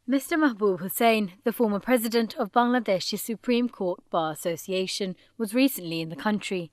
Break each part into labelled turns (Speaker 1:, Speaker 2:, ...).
Speaker 1: Mr. Mahmoud Hossain, the former president of Bangladesh's Supreme Court Bar Association, was recently in the country.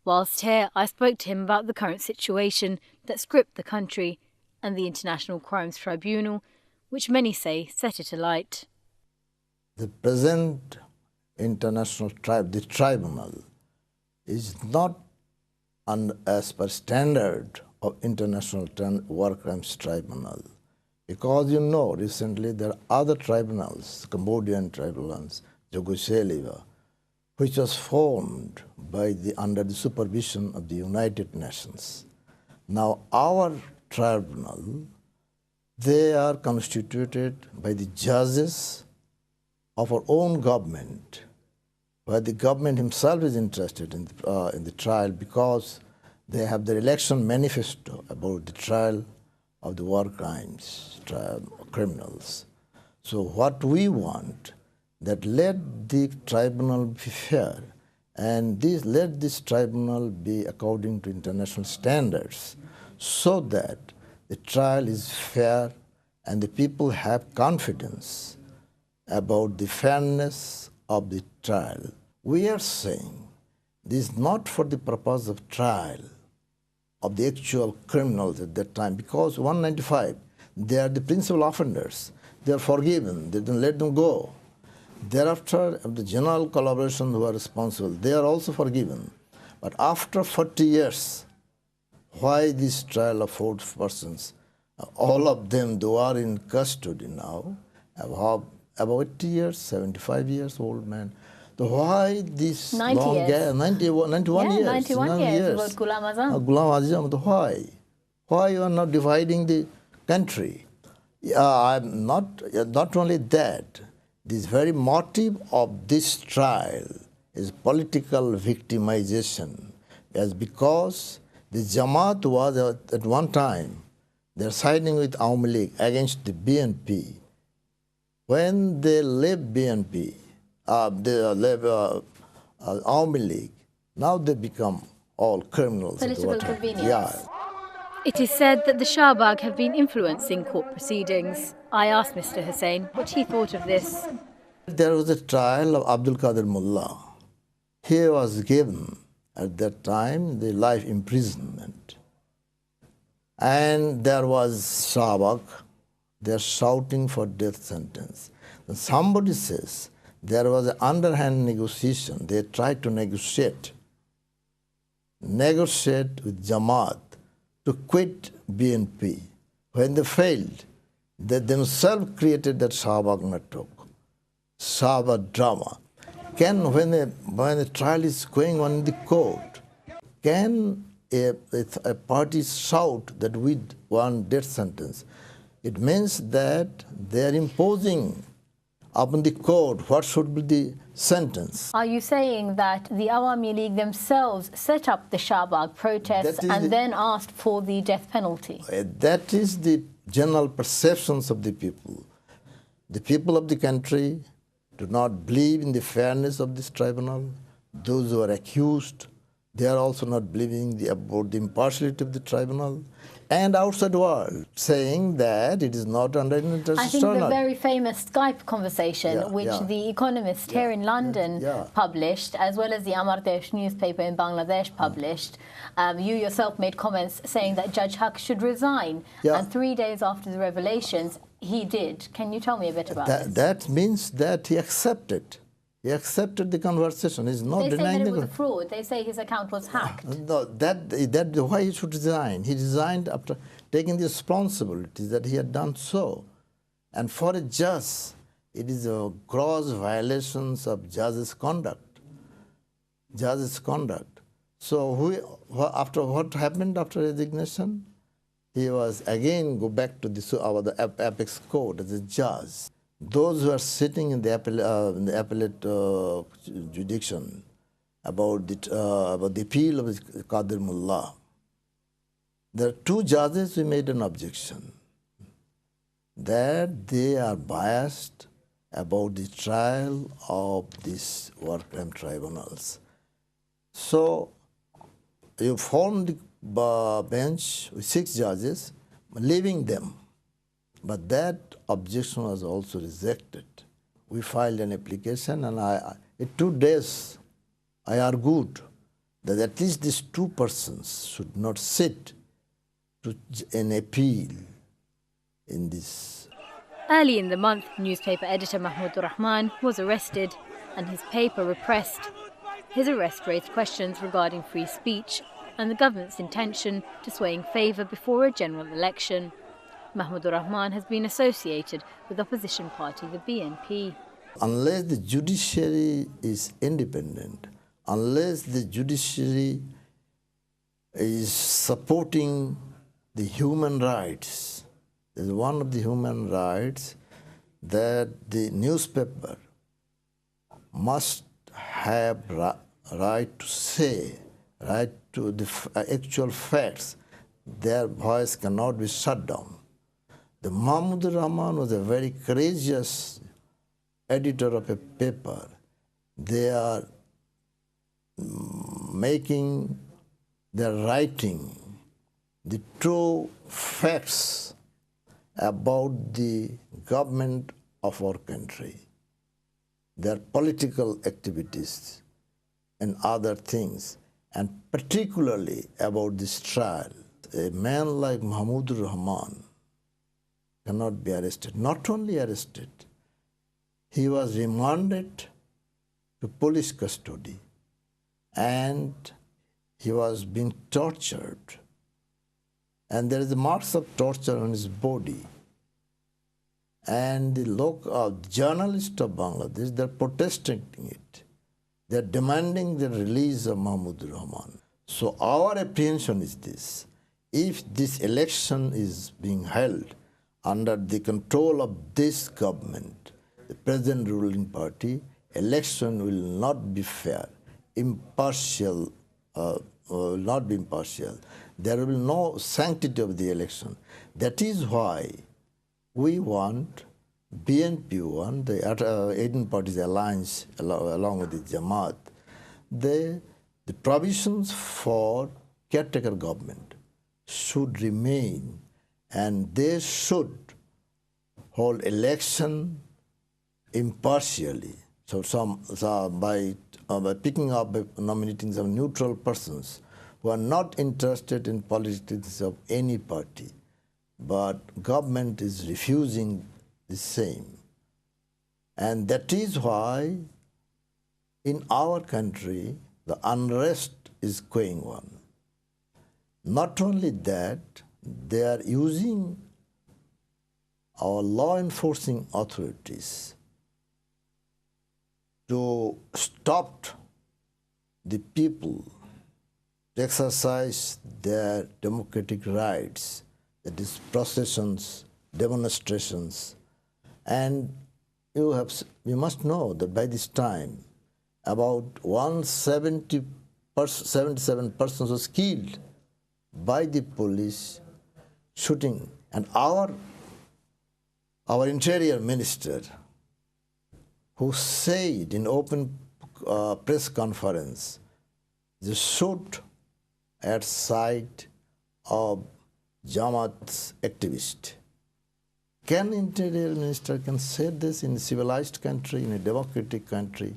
Speaker 1: Whilst here, I spoke to him about the current situation that's gripped the country and the International Crimes Tribunal, which many say set it alight.
Speaker 2: The present the tribunal, is not as per standard of International War Crimes Tribunal. Because you know, recently there are other tribunals, Cambodian tribunals, Judicial, which was formed under the supervision of the United Nations. Now our tribunal, they are constituted by the judges of our own government, where the government himself is interested in the trial because they have their election manifesto about the trial of the war crimes, criminals. So what we want, that let the tribunal be fair, and let this tribunal be according to international standards, so that the trial is fair and the people have confidence about the fairness of the trial. We are saying this is not for the purpose of trial of the actual criminals at that time, because 195, they are the principal offenders. They are forgiven. They don't let them go. Thereafter, the general collaboration who are responsible, they are also forgiven. But after 40 years, why this trial of 4 persons? All of them, they are in custody now, about 80 years, 75 years old man. So why this
Speaker 1: 90
Speaker 2: long
Speaker 1: years.
Speaker 2: gap? 91 years.
Speaker 1: 91 years. About Ghulam Azam.
Speaker 2: Ghulam Azam, why? Why you are not dividing the country? I'm not only that, this very motive of this trial is political victimization. Yes, because the Jamaat was at one time, they're siding with Awami League against the BNP. When they left BNP, they left Awami League, now they become all criminals.
Speaker 1: Political convenience.
Speaker 2: Yeah.
Speaker 1: It is said that the Shahbag have been influencing court proceedings. I asked Mr. Hossain what he thought of this.
Speaker 2: There was a trial of Abdul Qadir Mullah. He was given at that time the life imprisonment. And there was Shahbag. They're shouting for death sentence. And somebody says there was an underhand negotiation. They tried to negotiate with Jamaat to quit BNP. When they failed, they themselves created that Shahbag network, Shahbag drama. When a trial is going on in the court, can a party shout that we want death sentence? It means that they are imposing upon the court what should be the sentence.
Speaker 1: Are you saying that the Awami League themselves set up the Shahbag protests and then asked for the death penalty?
Speaker 2: That is the general perceptions of the people. The people of the country do not believe in the fairness of this tribunal. Those who are accused, they are also not believing about the impartiality of the tribunal. And outside world, saying that it is not under international
Speaker 1: I think the very famous Skype conversation, which The Economist here in London published, as well as the Amar Desh newspaper in Bangladesh published, you yourself made comments saying that Judge Haq should resign. And 3 days after the revelations, he did. Can you tell me a bit about this?
Speaker 2: That means that he accepted. He accepted the conversation. He's not denying
Speaker 1: that it was a fraud. They say his account was hacked.
Speaker 2: No, that's why he should resign. He resigned after taking the responsibility that he had done so. And for a judge, it is a gross violations of judge's conduct. So after what happened after resignation? He was again go back to the apex court as a judge. Those who are sitting in the appellate jurisdiction about the appeal of Qadir Mullah, there are 2 judges who made an objection that they are biased about the trial of these war crime tribunals. So you formed the bench with 6 judges, leaving them But that objection was also rejected. We filed an application, and in 2 days I argued that at least these 2 persons should not sit to an appeal in this.
Speaker 1: Early in the month, newspaper editor Mahmoud Rahman was arrested and his paper repressed. His arrest raised questions regarding free speech and the government's intention to sway in favour before a general election. Mahmoud Rahman has been associated with opposition party the BNP.
Speaker 2: Unless the judiciary is independent, unless the judiciary is supporting the human rights, there's one of the human rights that the newspaper must have right to say, right to the actual facts. Their voice cannot be shut down. The Mahmoud Rahman was a very courageous editor of a paper. They are making, they're writing the true facts about the government of our country, their political activities and other things, and particularly about this trial. A man like Mahmoud Rahman cannot be arrested. Not only arrested, he was remanded to police custody and he was being tortured. And there is the marks of torture on his body. And the local journalists of Bangladesh, they're protesting it. They're demanding the release of Mahmoud Rahman. So our apprehension is this: if this election is being held under the control of this government, the present ruling party, election will not be fair, impartial, will not be impartial. There will be no sanctity of the election. That is why we want, BNP want, the 18 parties alliance along with the Jamaat, the provisions for caretaker government should remain, and they should hold election impartially. So by picking up, nominating some neutral persons who are not interested in politics of any party, but government is refusing the same. And that is why in our country the unrest is going on. Not only that, they are using our law enforcing authorities to stop the people to exercise their democratic rights, that is processions, demonstrations. And you must know that by this time, about 177 persons was killed by the police shooting. And our interior minister, who said in open press conference, the shoot at sight of Jamaat's activist. Can interior minister can say this in a civilized country, in a democratic country?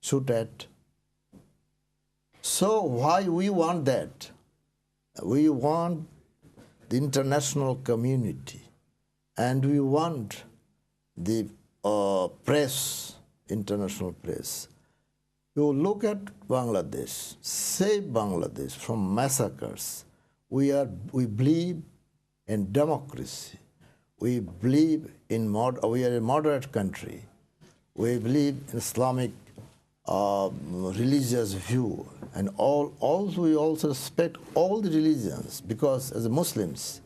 Speaker 2: Shoot at. So why we want that? We want the international community, and we want the press, international press. You look at Bangladesh, save Bangladesh from massacres. We believe in democracy. We believe in we are a moderate country. We believe in Islamic religious view, and we also respect all the religions, because as Muslims,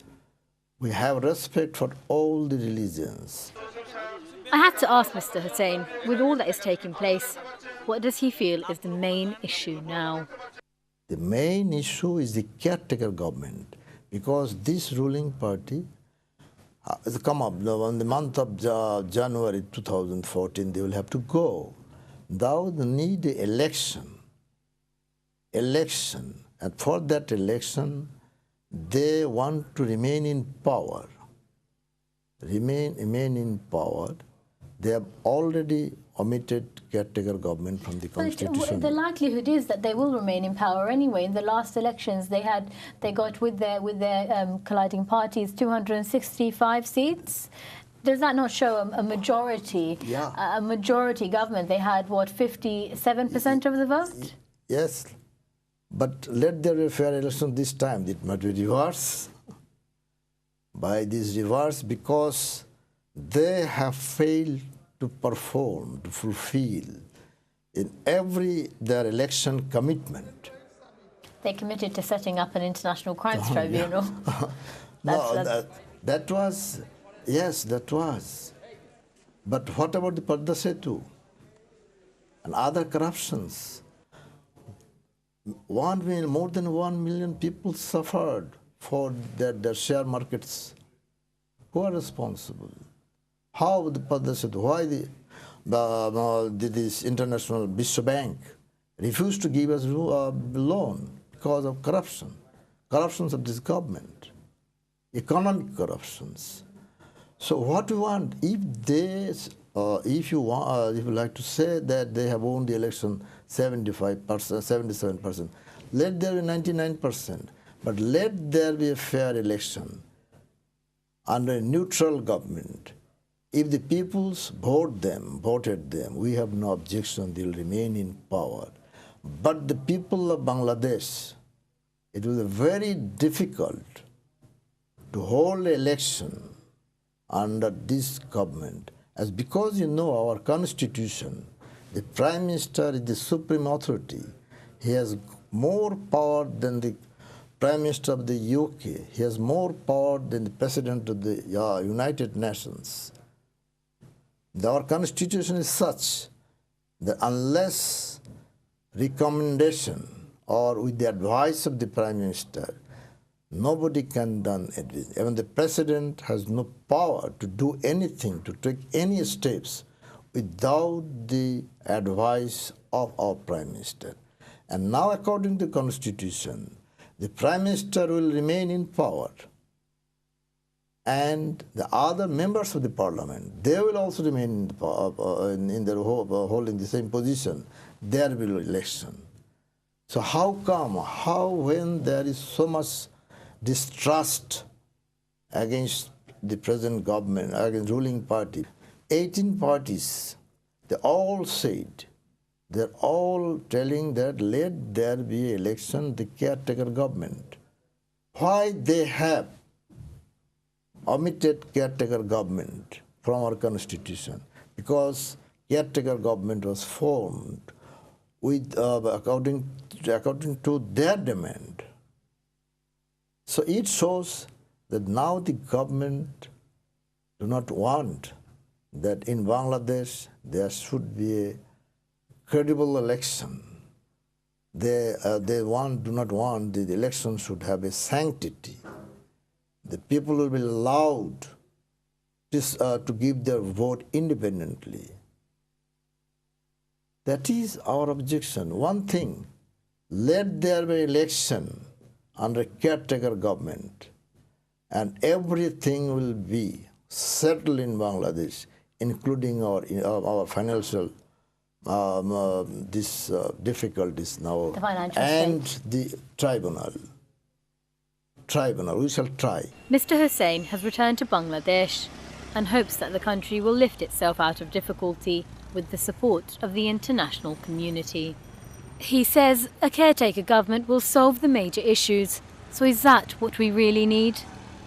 Speaker 2: we have respect for all the religions.
Speaker 1: I had to ask Mr. Hossain, with all that is taking place, what does he feel is the main issue now?
Speaker 2: The main issue is the caretaker government, because this ruling party has come up in the month of January 2014, they will have to go. Now they need an election, and for that election, they want to remain in power. remain in power, they have already omitted caretaker government from the constitution.
Speaker 1: But the likelihood is that they will remain in power anyway. In the last elections, they got with their colliding parties 265 seats. Does that not show a majority?
Speaker 2: Yeah.
Speaker 1: A majority government. They had what, 57% of the vote?
Speaker 2: Yes, but let there be a fair election this time. It might be reverse. By this reverse, because they have failed to perform, to fulfill in their election commitment.
Speaker 1: They committed to setting up an international crimes tribunal.
Speaker 2: That was, yes, that was. But what about the Padma Setu and other corruptions? More than 1 million people suffered for their share markets. Who are responsible? How the Padma Setu, why this international Biswa Bank refused to give us a loan? Because of corruptions of this government, economic corruptions. So what we want, if you like to say that they have won the election 75%, 77%, let there be 99%, but let there be a fair election under a neutral government. If the peoples voted them, we have no objection, they will remain in power. But the people of Bangladesh, it was very difficult to hold an election under this government, as because our constitution, the Prime Minister is the supreme authority. He has more power than the Prime Minister of the UK. He has more power than the President of the United Nations. Our constitution is such that unless recommendation or with the advice of the Prime Minister, nobody can do it. Even the President has no power to do anything, to take any steps without the advice of our Prime Minister. And now, according to the Constitution, the Prime Minister will remain in power. And the other members of the Parliament, they will also remain holding the same position. There will be election. So how come, when there is so much distrust against the present government, against ruling party, 18 parties, they all said, they're all telling that let there be election, the caretaker government. Why they have omitted caretaker government from our constitution? Because caretaker government was formed with according to their demand. So it shows that now the government do not want that in Bangladesh there should be a credible election. They do not want the election should have a sanctity. The people will be allowed to give their vote independently. That is our objection. One thing, let there be election under caretaker government, and everything will be settled in Bangladesh, including our financial difficulties now, and the tribunal. We shall try.
Speaker 1: Mr. Hossain has returned to Bangladesh and hopes that the country will lift itself out of difficulty with the support of the international community. He says a caretaker government will solve the major issues. So is that what we really need?